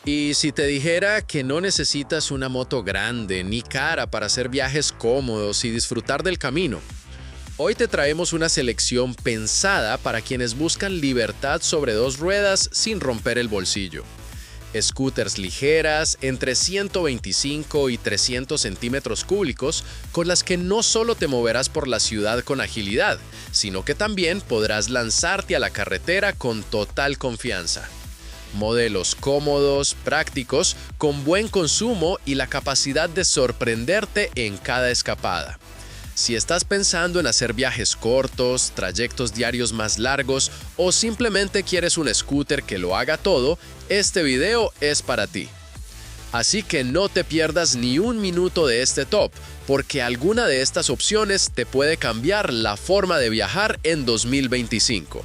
Y si te dijera que no necesitas una moto grande ni cara para hacer viajes cómodos y disfrutar del camino, hoy te traemos una selección pensada para quienes buscan libertad sobre dos ruedas sin romper el bolsillo. Scooters ligeras entre 125 y 300 centímetros cúbicos con las que no solo te moverás por la ciudad con agilidad, sino que también podrás lanzarte a la carretera con total confianza. Modelos cómodos, prácticos, con buen consumo y la capacidad de sorprenderte en cada escapada. Si estás pensando en hacer viajes cortos, trayectos diarios más largos o simplemente quieres un scooter que lo haga todo, este video es para ti. Así que no te pierdas ni un minuto de este top, porque alguna de estas opciones te puede cambiar la forma de viajar en 2025.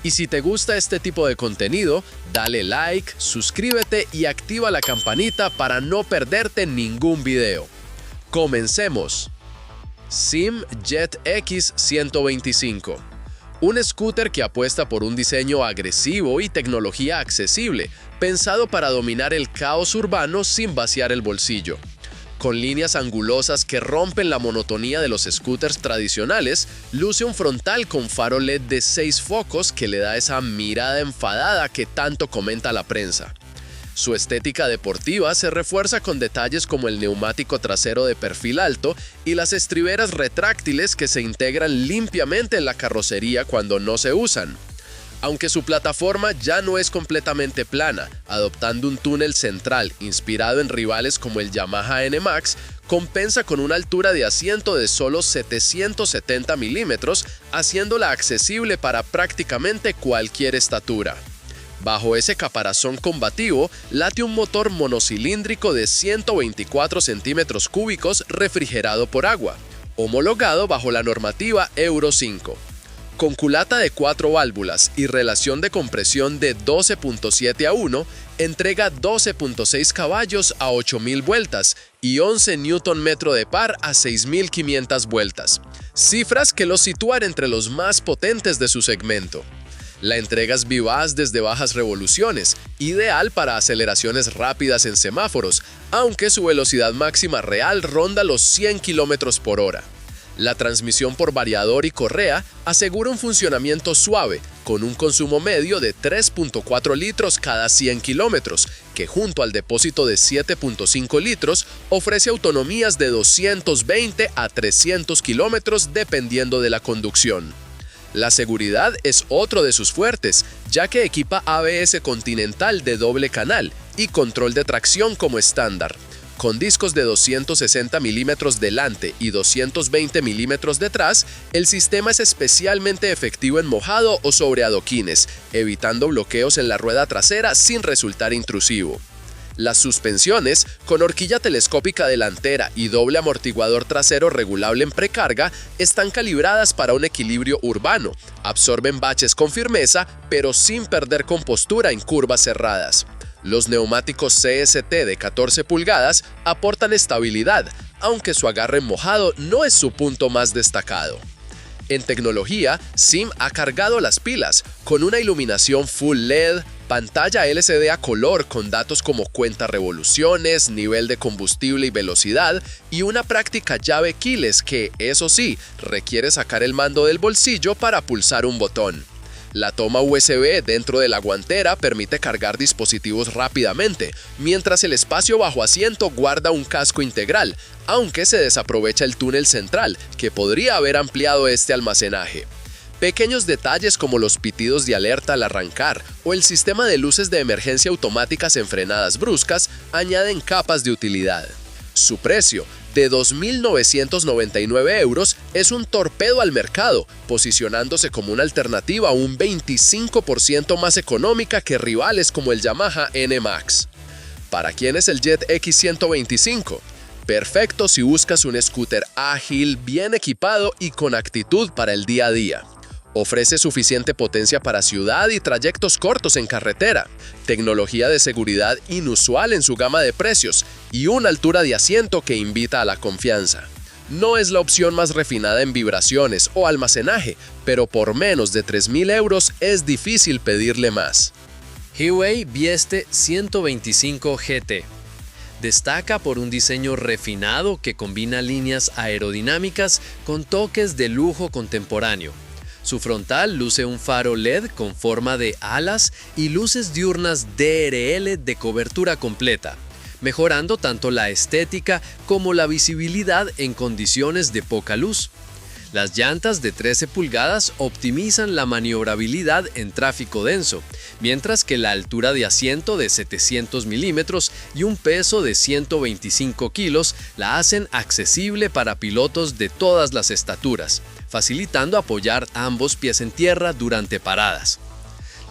Y si te gusta este tipo de contenido, dale like, suscríbete y activa la campanita para no perderte ningún video. ¡Comencemos! Sim Jet X 125. Un scooter que apuesta por un diseño agresivo y tecnología accesible, pensado para dominar el caos urbano sin vaciar el bolsillo. Con líneas angulosas que rompen la monotonía de los scooters tradicionales, luce un frontal con faro LED de 6 focos que le da esa mirada enfadada que tanto comenta la prensa. Su estética deportiva se refuerza con detalles como el neumático trasero de perfil alto y las estriberas retráctiles que se integran limpiamente en la carrocería cuando no se usan. Aunque su plataforma ya no es completamente plana, adoptando un túnel central inspirado en rivales como el Yamaha NMAX, compensa con una altura de asiento de solo 770 milímetros, haciéndola accesible para prácticamente cualquier estatura. Bajo ese caparazón combativo late un motor monocilíndrico de 124 centímetros cúbicos refrigerado por agua, homologado bajo la normativa Euro 5. Con culata de 4 válvulas y relación de compresión de 12.7 a 1, entrega 12.6 caballos a 8.000 vueltas y 11 Nm de par a 6.500 vueltas, cifras que lo sitúan entre los más potentes de su segmento. La entrega es vivaz desde bajas revoluciones, ideal para aceleraciones rápidas en semáforos, aunque su velocidad máxima real ronda los 100 km por hora. La transmisión por variador y correa asegura un funcionamiento suave, con un consumo medio de 3.4 litros cada 100 kilómetros, que junto al depósito de 7.5 litros ofrece autonomías de 220 a 300 kilómetros dependiendo de la conducción. La seguridad es otro de sus fuertes, ya que equipa ABS Continental de doble canal y control de tracción como estándar. Con discos de 260 milímetros delante y 220 milímetros detrás, el sistema es especialmente efectivo en mojado o sobre adoquines, evitando bloqueos en la rueda trasera sin resultar intrusivo. Las suspensiones, con horquilla telescópica delantera y doble amortiguador trasero regulable en precarga, están calibradas para un equilibrio urbano, absorben baches con firmeza, pero sin perder compostura en curvas cerradas. Los neumáticos CST de 14 pulgadas aportan estabilidad, aunque su agarre mojado no es su punto más destacado. En tecnología, Sim ha cargado las pilas, con una iluminación Full LED, pantalla LCD a color con datos como cuenta revoluciones, nivel de combustible y velocidad, y una práctica llave keyless que, eso sí, requiere sacar el mando del bolsillo para pulsar un botón. La toma USB dentro de la guantera permite cargar dispositivos rápidamente, mientras el espacio bajo asiento guarda un casco integral, aunque se desaprovecha el túnel central, que podría haber ampliado este almacenaje. Pequeños detalles como los pitidos de alerta al arrancar o el sistema de luces de emergencia automáticas en frenadas bruscas añaden capas de utilidad. Su precio, de 2.999 euros, es un torpedo al mercado, posicionándose como una alternativa un 25% más económica que rivales como el Yamaha NMAX. ¿Para quién es el Jet X 125? Perfecto si buscas un scooter ágil, bien equipado y con actitud para el día a día. Ofrece suficiente potencia para ciudad y trayectos cortos en carretera, tecnología de seguridad inusual en su gama de precios y una altura de asiento que invita a la confianza. No es la opción más refinada en vibraciones o almacenaje, pero por menos de 3.000 euros es difícil pedirle más. Hiwei Vieste 125 GT. Destaca por un diseño refinado que combina líneas aerodinámicas con toques de lujo contemporáneo. Su frontal luce un faro LED con forma de alas y luces diurnas DRL de cobertura completa, mejorando tanto la estética como la visibilidad en condiciones de poca luz. Las llantas de 13 pulgadas optimizan la maniobrabilidad en tráfico denso, mientras que la altura de asiento de 700 milímetros y un peso de 125 kilos la hacen accesible para pilotos de todas las estaturas, facilitando apoyar ambos pies en tierra durante paradas.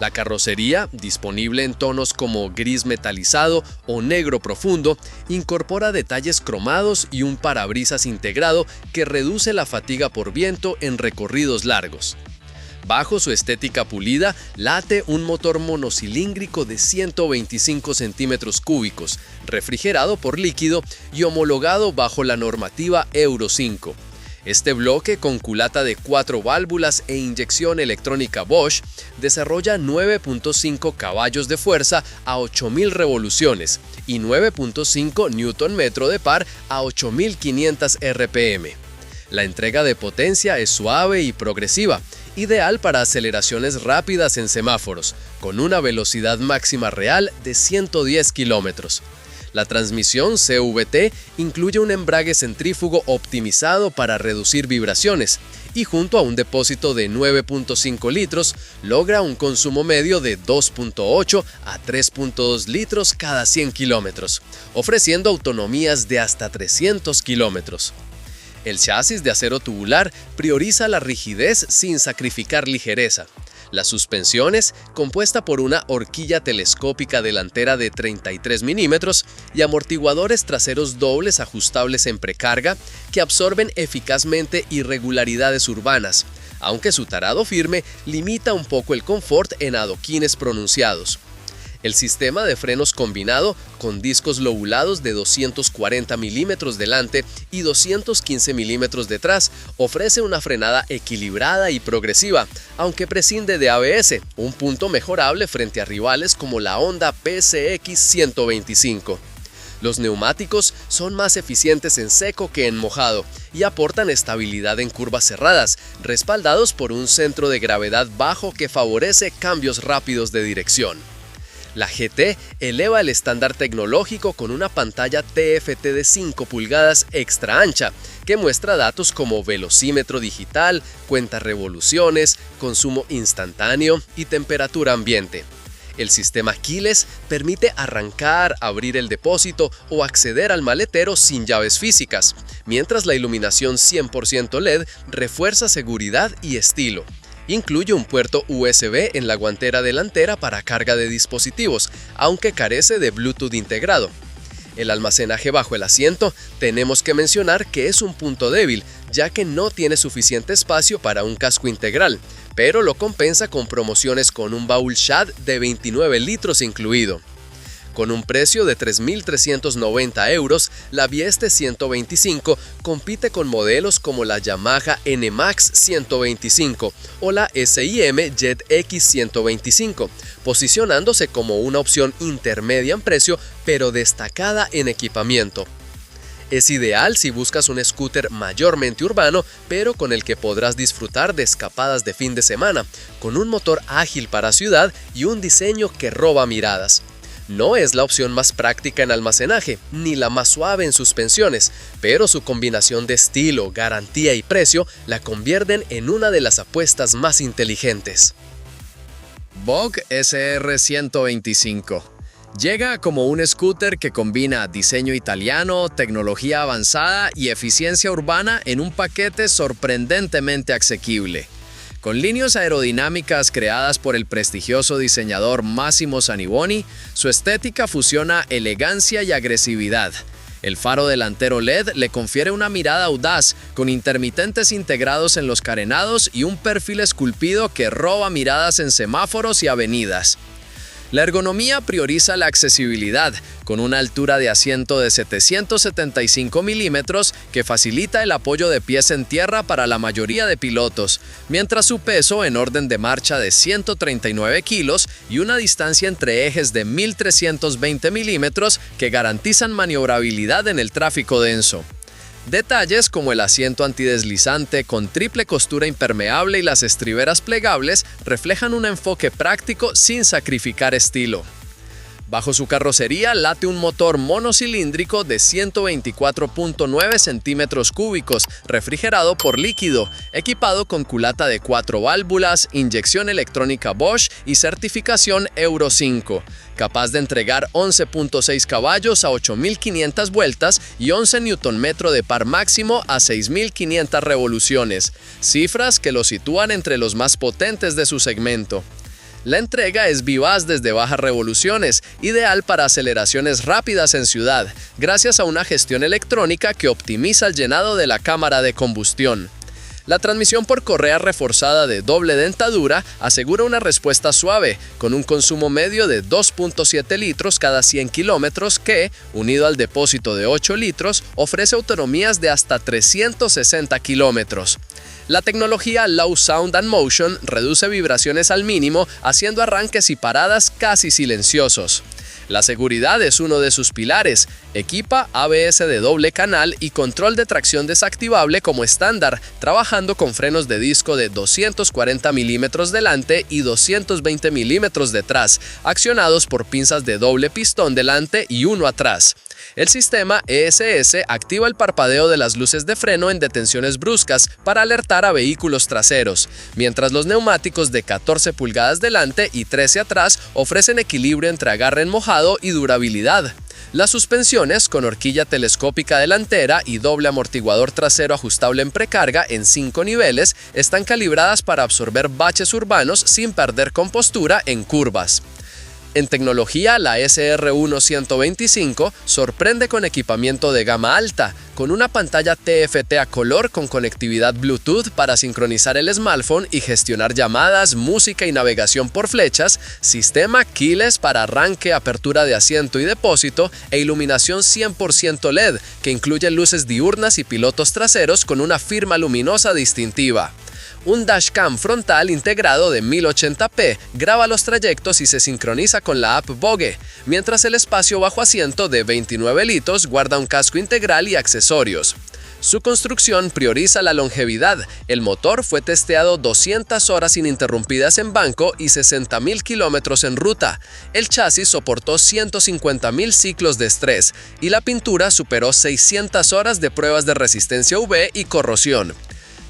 La carrocería, disponible en tonos como gris metalizado o negro profundo, incorpora detalles cromados y un parabrisas integrado que reduce la fatiga por viento en recorridos largos. Bajo su estética pulida, late un motor monocilíndrico de 125 centímetros cúbicos, refrigerado por líquido y homologado bajo la normativa Euro 5. Este bloque con culata de 4 válvulas e inyección electrónica Bosch desarrolla 9.5 caballos de fuerza a 8.000 revoluciones y 9.5 Nm de par a 8.500 RPM. La entrega de potencia es suave y progresiva, ideal para aceleraciones rápidas en semáforos, con una velocidad máxima real de 110 km. La transmisión CVT incluye un embrague centrífugo optimizado para reducir vibraciones y junto a un depósito de 9.5 litros logra un consumo medio de 2.8 a 3.2 litros cada 100 kilómetros, ofreciendo autonomías de hasta 300 kilómetros. El chasis de acero tubular prioriza la rigidez sin sacrificar ligereza. Las suspensiones, compuesta por una horquilla telescópica delantera de 33 milímetros y amortiguadores traseros dobles ajustables en precarga que absorben eficazmente irregularidades urbanas, aunque su tarado firme limita un poco el confort en adoquines pronunciados. El sistema de frenos combinado, con discos lobulados de 240 milímetros delante y 215 milímetros detrás, ofrece una frenada equilibrada y progresiva, aunque prescinde de ABS, un punto mejorable frente a rivales como la Honda PCX 125. Los neumáticos son más eficientes en seco que en mojado y aportan estabilidad en curvas cerradas, respaldados por un centro de gravedad bajo que favorece cambios rápidos de dirección. La GT eleva el estándar tecnológico con una pantalla TFT de 5 pulgadas extra ancha, que muestra datos como velocímetro digital, cuenta revoluciones, consumo instantáneo y temperatura ambiente. El sistema keyless permite arrancar, abrir el depósito o acceder al maletero sin llaves físicas, mientras la iluminación 100% LED refuerza seguridad y estilo. Incluye un puerto USB en la guantera delantera para carga de dispositivos, aunque carece de Bluetooth integrado. El almacenaje bajo el asiento tenemos que mencionar que es un punto débil, ya que no tiene suficiente espacio para un casco integral, pero lo compensa con promociones con un baúl Shad de 29 litros incluido. Con un precio de 3.390 euros, la Vieste 125 compite con modelos como la Yamaha NMAX 125 o la SIM Jet X 125, posicionándose como una opción intermedia en precio pero destacada en equipamiento. Es ideal si buscas un scooter mayormente urbano, pero con el que podrás disfrutar de escapadas de fin de semana, con un motor ágil para ciudad y un diseño que roba miradas. No es la opción más práctica en almacenaje, ni la más suave en suspensiones, pero su combinación de estilo, garantía y precio la convierten en una de las apuestas más inteligentes. Vogue SR 125. Llega como un scooter que combina diseño italiano, tecnología avanzada y eficiencia urbana en un paquete sorprendentemente asequible. Con líneas aerodinámicas creadas por el prestigioso diseñador Massimo Saniboni, su estética fusiona elegancia y agresividad. El faro delantero LED le confiere una mirada audaz, con intermitentes integrados en los carenados y un perfil esculpido que roba miradas en semáforos y avenidas. La ergonomía prioriza la accesibilidad, con una altura de asiento de 775 milímetros que facilita el apoyo de pies en tierra para la mayoría de pilotos, mientras su peso en orden de marcha de 139 kilos y una distancia entre ejes de 1320 milímetros que garantizan maniobrabilidad en el tráfico denso. Detalles como el asiento antideslizante con triple costura impermeable y las estriberas plegables reflejan un enfoque práctico sin sacrificar estilo. Bajo su carrocería late un motor monocilíndrico de 124.9 centímetros cúbicos, refrigerado por líquido, equipado con culata de 4 válvulas, inyección electrónica Bosch y certificación Euro 5, capaz de entregar 11.6 caballos a 8.500 vueltas y 11 Nm de par máximo a 6.500 revoluciones, cifras que lo sitúan entre los más potentes de su segmento. La entrega es vivaz desde bajas revoluciones, ideal para aceleraciones rápidas en ciudad, gracias a una gestión electrónica que optimiza el llenado de la cámara de combustión. La transmisión por correa reforzada de doble dentadura asegura una respuesta suave, con un consumo medio de 2.7 litros cada 100 kilómetros que, unido al depósito de 8 litros, ofrece autonomías de hasta 360 kilómetros. La tecnología Low Sound and Motion reduce vibraciones al mínimo, haciendo arranques y paradas casi silenciosos. La seguridad es uno de sus pilares. Equipa ABS de doble canal y control de tracción desactivable como estándar, trabajando con frenos de disco de 240 milímetros delante y 220 milímetros detrás, accionados por pinzas de doble pistón delante y uno atrás. El sistema ESS activa el parpadeo de las luces de freno en detenciones bruscas para alertar a vehículos traseros, mientras los neumáticos de 14 pulgadas delante y 13 atrás ofrecen equilibrio entre agarre mojado y durabilidad. Las suspensiones, con horquilla telescópica delantera y doble amortiguador trasero ajustable en precarga en 5 niveles, están calibradas para absorber baches urbanos sin perder compostura en curvas. En tecnología, la SR1 125 sorprende con equipamiento de gama alta, con una pantalla TFT a color con conectividad Bluetooth para sincronizar el smartphone y gestionar llamadas, música y navegación por flechas, sistema keyless para arranque, apertura de asiento y depósito e iluminación 100% LED, que incluye luces diurnas y pilotos traseros con una firma luminosa distintiva. Un dashcam frontal integrado de 1080p graba los trayectos y se sincroniza con la app Vogue, mientras el espacio bajo asiento de 29 litros guarda un casco integral y accesorios. Su construcción prioriza la longevidad. El motor fue testeado 200 horas ininterrumpidas en banco y 60.000 kilómetros en ruta. El chasis soportó 150.000 ciclos de estrés y la pintura superó 600 horas de pruebas de resistencia UV y corrosión.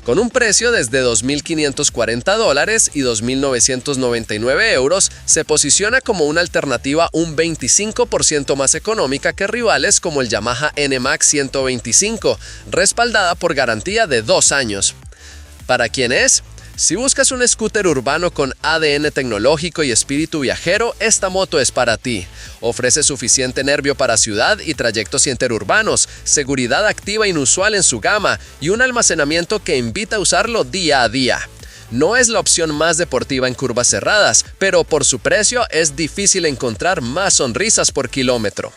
Con un precio desde $2.540 y €2.999, se posiciona como una alternativa un 25% más económica que rivales como el Yamaha NMAX 125, respaldada por garantía de 2 años. ¿Para quién es? Si buscas un scooter urbano con ADN tecnológico y espíritu viajero, esta moto es para ti. Ofrece suficiente nervio para ciudad y trayectos interurbanos, seguridad activa inusual en su gama y un almacenamiento que invita a usarlo día a día. No es la opción más deportiva en curvas cerradas, pero por su precio es difícil encontrar más sonrisas por kilómetro.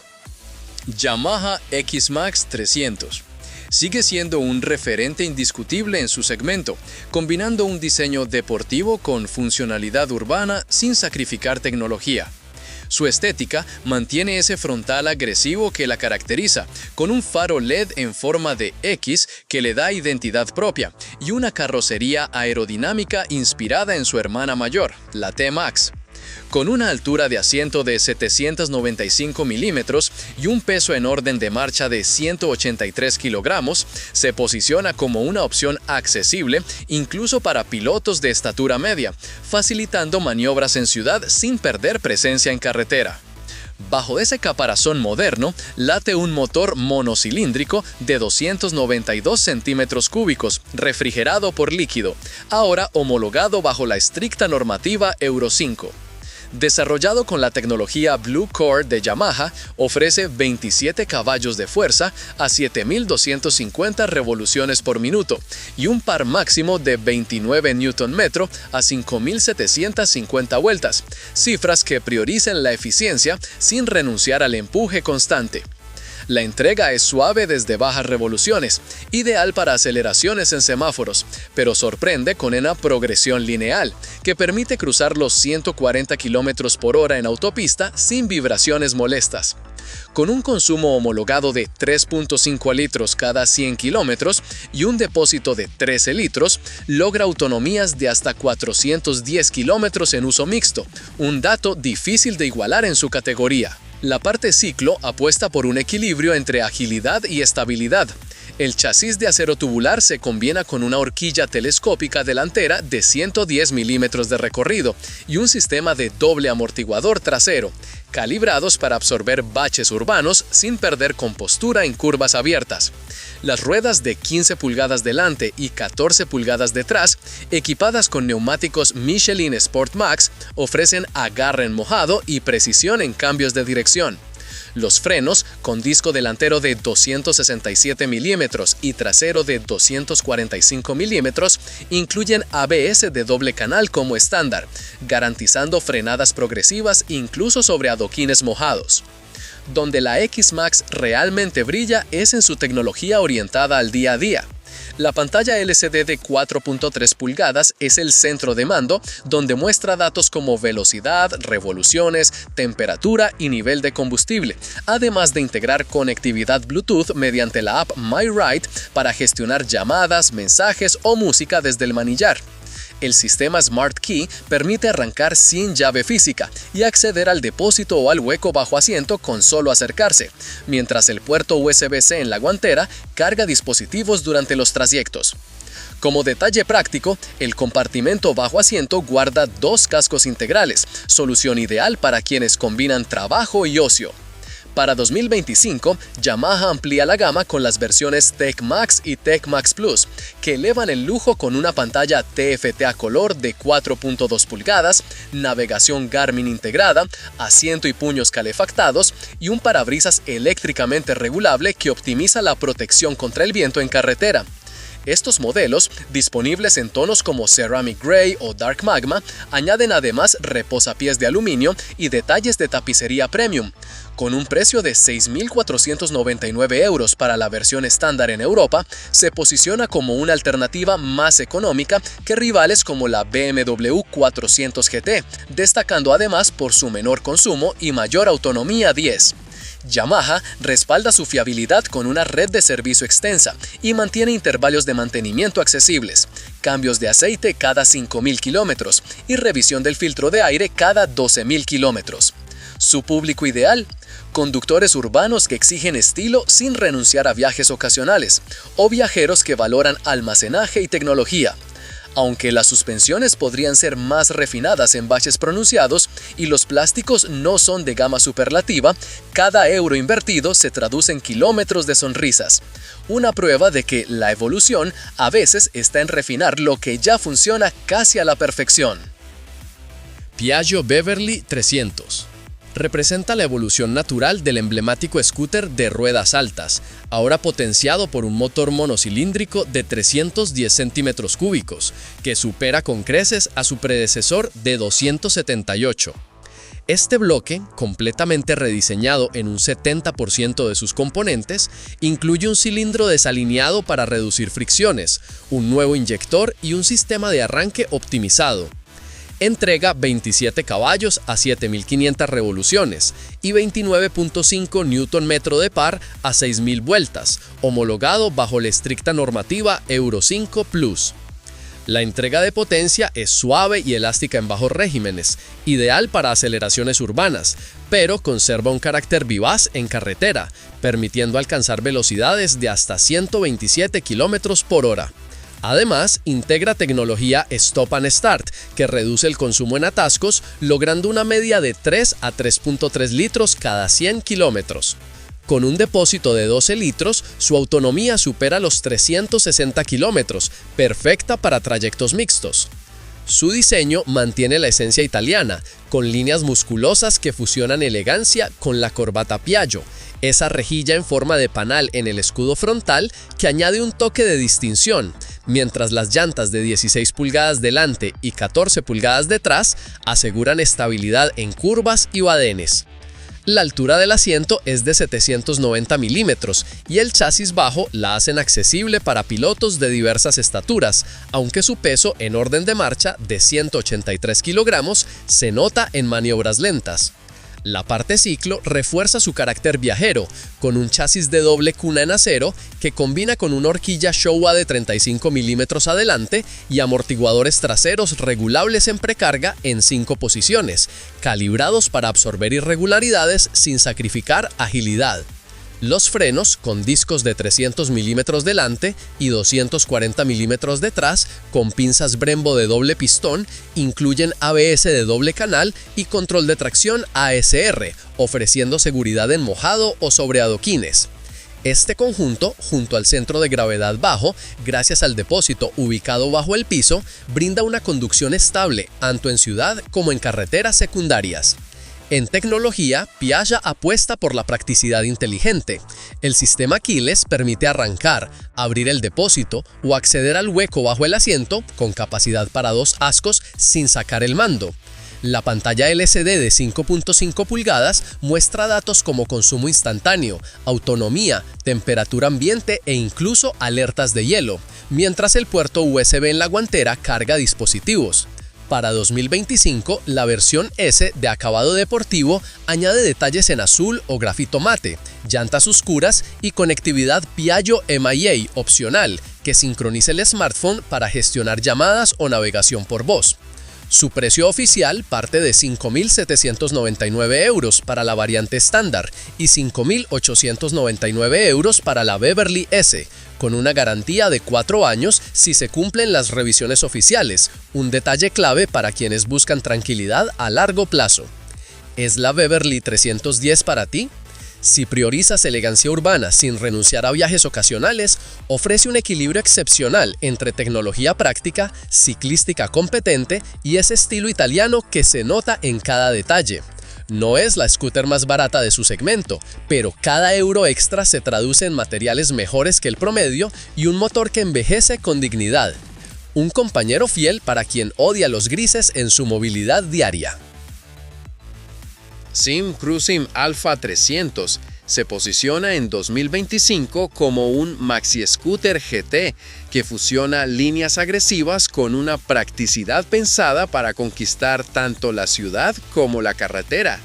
Yamaha X-Max 300 sigue siendo un referente indiscutible en su segmento, combinando un diseño deportivo con funcionalidad urbana sin sacrificar tecnología. Su estética mantiene ese frontal agresivo que la caracteriza, con un faro LED en forma de X que le da identidad propia, y una carrocería aerodinámica inspirada en su hermana mayor, la T-Max. Con una altura de asiento de 795 milímetros y un peso en orden de marcha de 183 kilogramos, se posiciona como una opción accesible incluso para pilotos de estatura media, facilitando maniobras en ciudad sin perder presencia en carretera. Bajo ese caparazón moderno, late un motor monocilíndrico de 292 centímetros cúbicos, refrigerado por líquido, ahora homologado bajo la estricta normativa Euro 5. Desarrollado con la tecnología Blue Core de Yamaha, ofrece 27 caballos de fuerza a 7.250 revoluciones por minuto y un par máximo de 29 Nm a 5.750 vueltas, cifras que priorizan la eficiencia sin renunciar al empuje constante. La entrega es suave desde bajas revoluciones, ideal para aceleraciones en semáforos, pero sorprende con una progresión lineal, que permite cruzar los 140 km por hora en autopista sin vibraciones molestas. Con un consumo homologado de 3.5 litros cada 100 kilómetros y un depósito de 13 litros, logra autonomías de hasta 410 kilómetros en uso mixto, un dato difícil de igualar en su categoría. La parte ciclo apuesta por un equilibrio entre agilidad y estabilidad. El chasis de acero tubular se combina con una horquilla telescópica delantera de 110 milímetros de recorrido y un sistema de doble amortiguador trasero, calibrados para absorber baches urbanos sin perder compostura en curvas abiertas. Las ruedas de 15 pulgadas delante y 14 pulgadas detrás, equipadas con neumáticos Michelin Sport Max, ofrecen agarre en mojado y precisión en cambios de dirección. Los frenos, con disco delantero de 267 milímetros y trasero de 245 milímetros, incluyen ABS de doble canal como estándar, garantizando frenadas progresivas incluso sobre adoquines mojados. Donde la X-Max realmente brilla es en su tecnología orientada al día a día. La pantalla LCD de 4.3 pulgadas es el centro de mando, donde muestra datos como velocidad, revoluciones, temperatura y nivel de combustible, además de integrar conectividad Bluetooth mediante la app MyRide para gestionar llamadas, mensajes o música desde el manillar. El sistema Smart Key permite arrancar sin llave física y acceder al depósito o al hueco bajo asiento con solo acercarse, mientras el puerto USB-C en la guantera carga dispositivos durante los trayectos. Como detalle práctico, el compartimento bajo asiento guarda 2 cascos integrales, solución ideal para quienes combinan trabajo y ocio. Para 2025, Yamaha amplía la gama con las versiones Tech Max y Tech Max Plus, que elevan el lujo con una pantalla TFT a color de 4.2 pulgadas, navegación Garmin integrada, asiento y puños calefactados y un parabrisas eléctricamente regulable que optimiza la protección contra el viento en carretera. Estos modelos, disponibles en tonos como Ceramic Grey o Dark Magma, añaden además reposapiés de aluminio y detalles de tapicería premium. Con un precio de 6.499 euros para la versión estándar en Europa, se posiciona como una alternativa más económica que rivales como la BMW 400 GT, destacando además por su menor consumo y mayor autonomía 10. Yamaha respalda su fiabilidad con una red de servicio extensa y mantiene intervalos de mantenimiento accesibles, cambios de aceite cada 5.000 kilómetros y revisión del filtro de aire cada 12.000 kilómetros. Su público ideal: conductores urbanos que exigen estilo sin renunciar a viajes ocasionales, o viajeros que valoran almacenaje y tecnología. Aunque las suspensiones podrían ser más refinadas en baches pronunciados y los plásticos no son de gama superlativa, cada euro invertido se traduce en kilómetros de sonrisas. Una prueba de que la evolución a veces está en refinar lo que ya funciona casi a la perfección. Piaggio Beverly 300 representa la evolución natural del emblemático scooter de ruedas altas, ahora potenciado por un motor monocilíndrico de 310 centímetros cúbicos, que supera con creces a su predecesor de 278. Este bloque, completamente rediseñado en un 70% de sus componentes, incluye un cilindro desalineado para reducir fricciones, un nuevo inyector y un sistema de arranque optimizado. Entrega 27 caballos a 7.500 revoluciones y 29.5 Nm de par a 6.000 vueltas, homologado bajo la estricta normativa Euro 5 Plus. La entrega de potencia es suave y elástica en bajos regímenes, ideal para aceleraciones urbanas, pero conserva un carácter vivaz en carretera, permitiendo alcanzar velocidades de hasta 127 km por hora. Además, integra tecnología Stop and Start, que reduce el consumo en atascos, logrando una media de 3 a 3.3 litros cada 100 kilómetros. Con un depósito de 12 litros, su autonomía supera los 360 kilómetros, perfecta para trayectos mixtos. Su diseño mantiene la esencia italiana, con líneas musculosas que fusionan elegancia con la corbata Piaggio, esa rejilla en forma de panal en el escudo frontal que añade un toque de distinción, mientras las llantas de 16 pulgadas delante y 14 pulgadas detrás aseguran estabilidad en curvas y badenes. La altura del asiento es de 790 milímetros y el chasis bajo la hacen accesible para pilotos de diversas estaturas, aunque su peso en orden de marcha de 183 kilogramos se nota en maniobras lentas. La parte ciclo refuerza su carácter viajero, con un chasis de doble cuna en acero que combina con una horquilla Showa de 35 milímetros adelante y amortiguadores traseros regulables en precarga en 5 posiciones, calibrados para absorber irregularidades sin sacrificar agilidad. Los frenos, con discos de 300 milímetros delante y 240 milímetros detrás, con pinzas Brembo de doble pistón, incluyen ABS de doble canal y control de tracción ASR, ofreciendo seguridad en mojado o sobre adoquines. Este conjunto, junto al centro de gravedad bajo, gracias al depósito ubicado bajo el piso, brinda una conducción estable, tanto en ciudad como en carreteras secundarias. En tecnología, Piaggio apuesta por la practicidad inteligente. El sistema keyless permite arrancar, abrir el depósito o acceder al hueco bajo el asiento con capacidad para 2 ascos sin sacar el mando. La pantalla LCD de 5.5 pulgadas muestra datos como consumo instantáneo, autonomía, temperatura ambiente e incluso alertas de hielo, mientras el puerto USB en la guantera carga dispositivos. Para 2025, la versión S de acabado deportivo añade detalles en azul o grafito mate, llantas oscuras y conectividad Piaggio MIA opcional que sincroniza el smartphone para gestionar llamadas o navegación por voz. Su precio oficial parte de 5.799 euros para la variante estándar y 5.899 euros para la Beverly S, con una garantía de 4 años si se cumplen las revisiones oficiales, un detalle clave para quienes buscan tranquilidad a largo plazo. ¿Es la Beverly 310 para ti? Si priorizas elegancia urbana sin renunciar a viajes ocasionales, ofrece un equilibrio excepcional entre tecnología práctica, ciclística competente y ese estilo italiano que se nota en cada detalle. No es la scooter más barata de su segmento, pero cada euro extra se traduce en materiales mejores que el promedio y un motor que envejece con dignidad. Un compañero fiel para quien odia los grises en su movilidad diaria. Sim Cruising Alpha 300 se posiciona en 2025 como un maxi scooter GT que fusiona líneas agresivas con una practicidad pensada para conquistar tanto la ciudad como la carretera.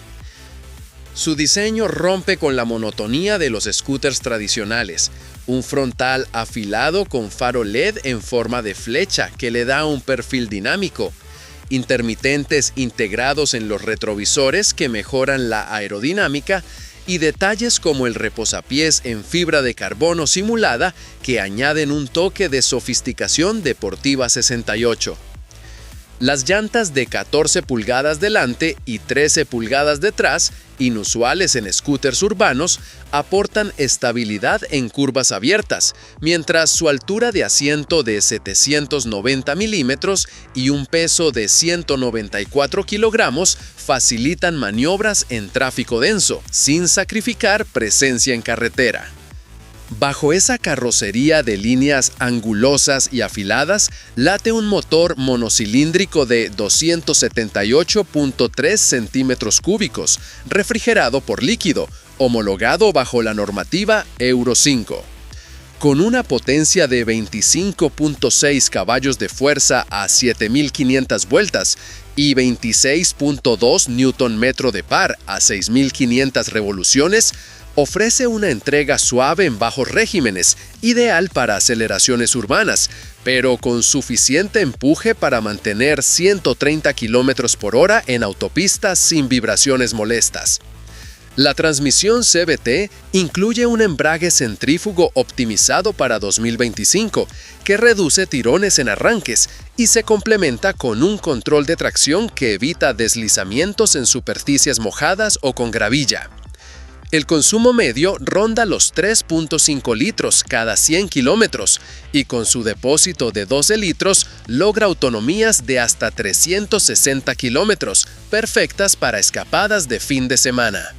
Su diseño rompe con la monotonía de los scooters tradicionales, un frontal afilado con faro LED en forma de flecha que le da un perfil dinámico, intermitentes integrados en los retrovisores que mejoran la aerodinámica y detalles como el reposapiés en fibra de carbono simulada que añaden un toque de sofisticación deportiva 68. Las llantas de 14 pulgadas delante y 13 pulgadas detrás, inusuales en scooters urbanos, aportan estabilidad en curvas abiertas, mientras su altura de asiento de 790 milímetros y un peso de 194 kilogramos facilitan maniobras en tráfico denso, sin sacrificar presencia en carretera. Bajo esa carrocería de líneas angulosas y afiladas, late un motor monocilíndrico de 278.3 centímetros cúbicos, refrigerado por líquido, homologado bajo la normativa Euro 5. Con una potencia de 25.6 caballos de fuerza a 7.500 vueltas y 26.2 Nm de par a 6.500 revoluciones, ofrece una entrega suave en bajos regímenes, ideal para aceleraciones urbanas, pero con suficiente empuje para mantener 130 km por hora en autopistas sin vibraciones molestas. La transmisión CVT incluye un embrague centrífugo optimizado para 2025, que reduce tirones en arranques y se complementa con un control de tracción que evita deslizamientos en superficies mojadas o con gravilla. El consumo medio ronda los 3.5 litros cada 100 kilómetros y con su depósito de 12 litros logra autonomías de hasta 360 kilómetros, perfectas para escapadas de fin de semana.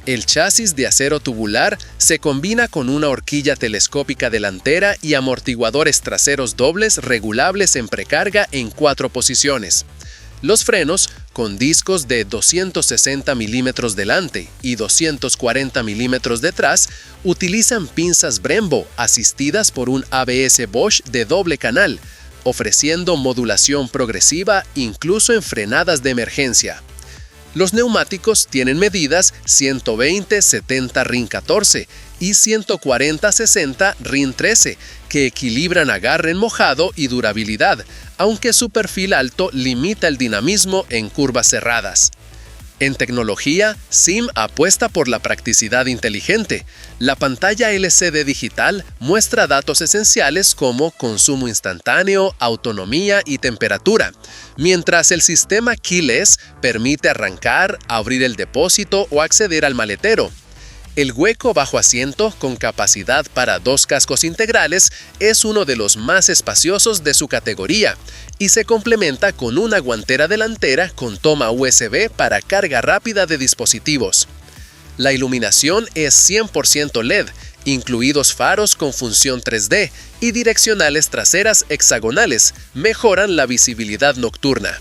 El chasis de acero tubular se combina con una horquilla telescópica delantera y amortiguadores traseros dobles regulables en precarga en 4 posiciones. Los frenos, con discos de 260 milímetros delante y 240 milímetros detrás, utilizan pinzas Brembo asistidas por un ABS Bosch de doble canal, ofreciendo modulación progresiva incluso en frenadas de emergencia. Los neumáticos tienen medidas 120-70 RIN 14 y 140-60 RIN 13, que equilibran agarre en mojado y durabilidad, aunque su perfil alto limita el dinamismo en curvas cerradas. En tecnología, SIM apuesta por la practicidad inteligente. La pantalla LCD digital muestra datos esenciales como consumo instantáneo, autonomía y temperatura, mientras el sistema Keyless permite arrancar, abrir el depósito o acceder al maletero. El hueco bajo asiento, con capacidad para 2 cascos integrales, es uno de los más espaciosos de su categoría y se complementa con una guantera delantera con toma USB para carga rápida de dispositivos. La iluminación es 100% LED, incluidos faros con función 3D y direccionales traseras hexagonales, mejoran la visibilidad nocturna.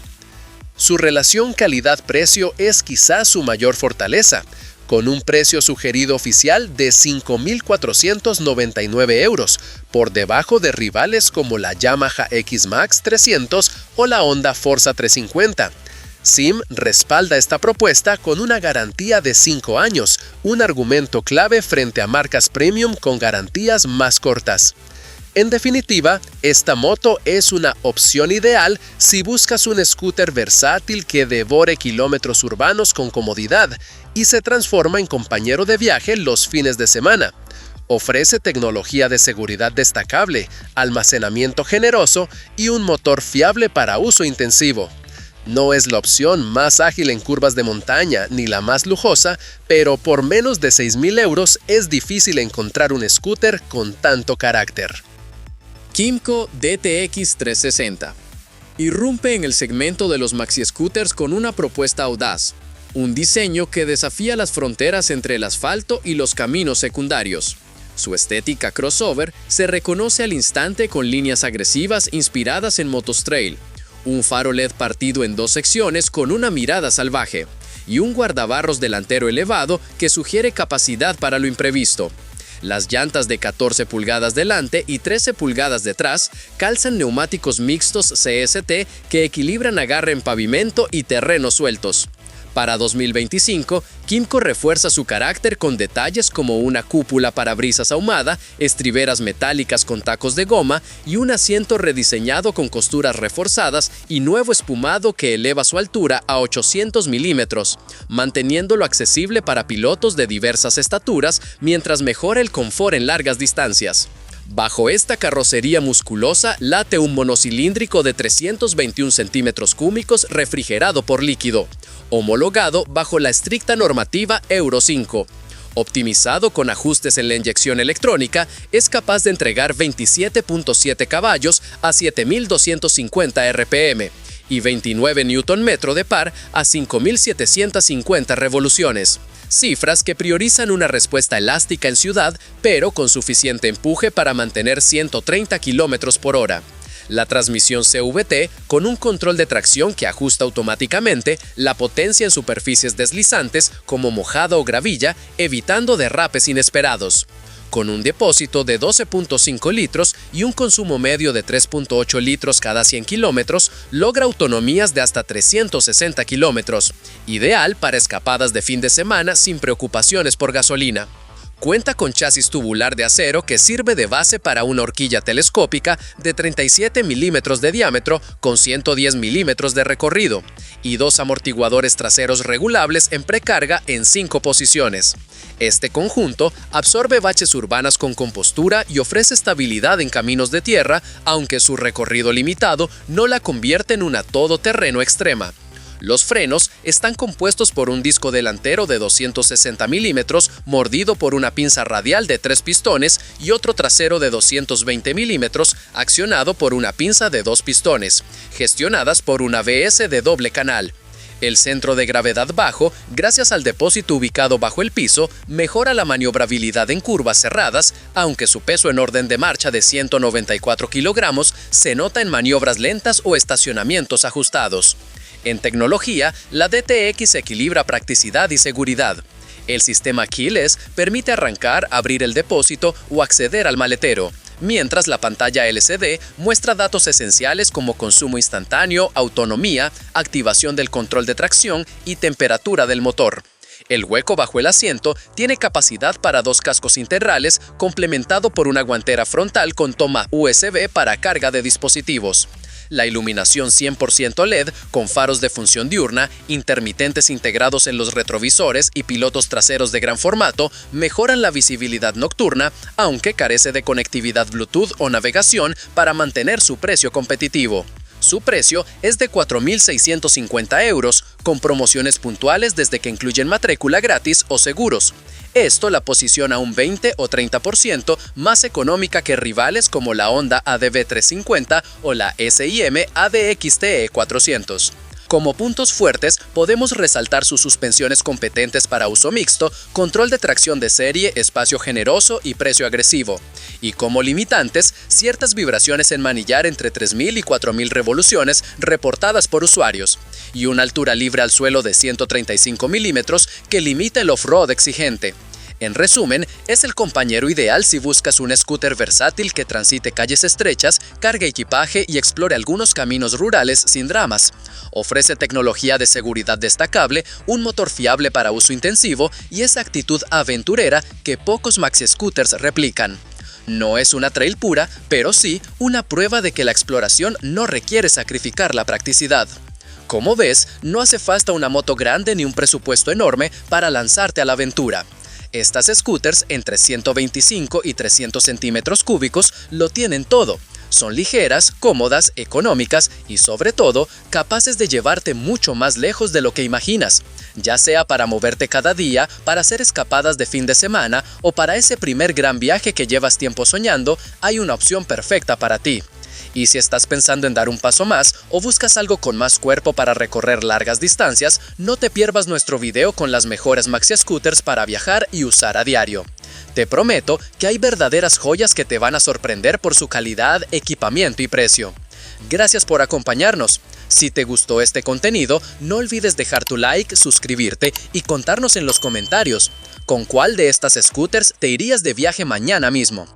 Su relación calidad-precio es quizás su mayor fortaleza, con un precio sugerido oficial de 5.499 euros, por debajo de rivales como la Yamaha X-Max 300 o la Honda Forza 350. SIM respalda esta propuesta con una garantía de 5 años, un argumento clave frente a marcas premium con garantías más cortas. En definitiva, esta moto es una opción ideal si buscas un scooter versátil que devore kilómetros urbanos con comodidad y se transforma en compañero de viaje los fines de semana. Ofrece tecnología de seguridad destacable, almacenamiento generoso y un motor fiable para uso intensivo. No es la opción más ágil en curvas de montaña ni la más lujosa, pero por menos de 6.000 euros es difícil encontrar un scooter con tanto carácter. Kymco DTX 360 irrumpe en el segmento de los maxi-scooters con una propuesta audaz, un diseño que desafía las fronteras entre el asfalto y los caminos secundarios. Su estética crossover se reconoce al instante con líneas agresivas inspiradas en motos trail, un faro LED partido en 2 secciones con una mirada salvaje, y un guardabarros delantero elevado que sugiere capacidad para lo imprevisto. Las llantas de 14 pulgadas delante y 13 pulgadas detrás calzan neumáticos mixtos CST que equilibran agarre en pavimento y terrenos sueltos. Para 2025, Kymco refuerza su carácter con detalles como una cúpula parabrisas ahumada, estriberas metálicas con tacos de goma y un asiento rediseñado con costuras reforzadas y nuevo espumado que eleva su altura a 800 milímetros, manteniéndolo accesible para pilotos de diversas estaturas mientras mejora el confort en largas distancias. Bajo esta carrocería musculosa late un monocilíndrico de 321 centímetros cúbicos refrigerado por líquido, homologado bajo la estricta normativa Euro 5. Optimizado con ajustes en la inyección electrónica, es capaz de entregar 27.7 caballos a 7.250 RPM y 29 Nm de par a 5.750 revoluciones. Cifras que priorizan una respuesta elástica en ciudad, pero con suficiente empuje para mantener 130 km por hora. La transmisión CVT, con un control de tracción que ajusta automáticamente la potencia en superficies deslizantes como mojada o gravilla, evitando derrapes inesperados. Con un depósito de 12.5 litros y un consumo medio de 3.8 litros cada 100 kilómetros, logra autonomías de hasta 360 kilómetros, ideal para escapadas de fin de semana sin preocupaciones por gasolina. Cuenta con chasis tubular de acero que sirve de base para una horquilla telescópica de 37 milímetros de diámetro con 110 milímetros de recorrido y 2 amortiguadores traseros regulables en precarga en 5 posiciones. Este conjunto absorbe baches urbanas con compostura y ofrece estabilidad en caminos de tierra, aunque su recorrido limitado no la convierte en una todoterreno extrema. Los frenos están compuestos por un disco delantero de 260 milímetros mordido por una pinza radial de 3 pistones y otro trasero de 220 milímetros accionado por una pinza de 2 pistones, gestionadas por una ABS de doble canal. El centro de gravedad bajo, gracias al depósito ubicado bajo el piso, mejora la maniobrabilidad en curvas cerradas, aunque su peso en orden de marcha de 194 kilogramos se nota en maniobras lentas o estacionamientos ajustados. En tecnología, la DTX equilibra practicidad y seguridad. El sistema keyless permite arrancar, abrir el depósito o acceder al maletero, mientras la pantalla LCD muestra datos esenciales como consumo instantáneo, autonomía, activación del control de tracción y temperatura del motor. El hueco bajo el asiento tiene capacidad para 2 cascos integrales, complementado por una guantera frontal con toma USB para carga de dispositivos. La iluminación 100% LED, con faros de función diurna, intermitentes integrados en los retrovisores y pilotos traseros de gran formato, mejoran la visibilidad nocturna, aunque carece de conectividad Bluetooth o navegación para mantener su precio competitivo. Su precio es de 4.650 euros, con promociones puntuales desde que incluyen matrícula gratis o seguros. Esto la posiciona un 20 o 30% más económica que rivales como la Honda ADV 350 o la SIM ADXTE 400. Como puntos fuertes, podemos resaltar sus suspensiones competentes para uso mixto, control de tracción de serie, espacio generoso y precio agresivo. Y como limitantes, ciertas vibraciones en manillar entre 3.000 y 4.000 revoluciones reportadas por usuarios, y una altura libre al suelo de 135 milímetros que limita el off-road exigente. En resumen, es el compañero ideal si buscas un scooter versátil que transite calles estrechas, cargue equipaje y explore algunos caminos rurales sin dramas. Ofrece tecnología de seguridad destacable, un motor fiable para uso intensivo y esa actitud aventurera que pocos maxi scooters replican. No es una trail pura, pero sí una prueba de que la exploración no requiere sacrificar la practicidad. Como ves, no hace falta una moto grande ni un presupuesto enorme para lanzarte a la aventura. Estas scooters entre 125 y 300 centímetros cúbicos lo tienen todo. Son ligeras, cómodas, económicas y sobre todo capaces de llevarte mucho más lejos de lo que imaginas, ya sea para moverte cada día, para hacer escapadas de fin de semana o para ese primer gran viaje que llevas tiempo soñando, hay una opción perfecta para ti. Y si estás pensando en dar un paso más o buscas algo con más cuerpo para recorrer largas distancias, no te pierdas nuestro video con las mejores maxi scooters para viajar y usar a diario. Te prometo que hay verdaderas joyas que te van a sorprender por su calidad, equipamiento y precio. Gracias por acompañarnos. Si te gustó este contenido, no olvides dejar tu like, suscribirte y contarnos en los comentarios con cuál de estas scooters te irías de viaje mañana mismo.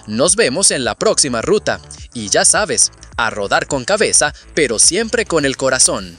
Nos vemos en la próxima ruta. Y ya sabes, a rodar con cabeza, pero siempre con el corazón.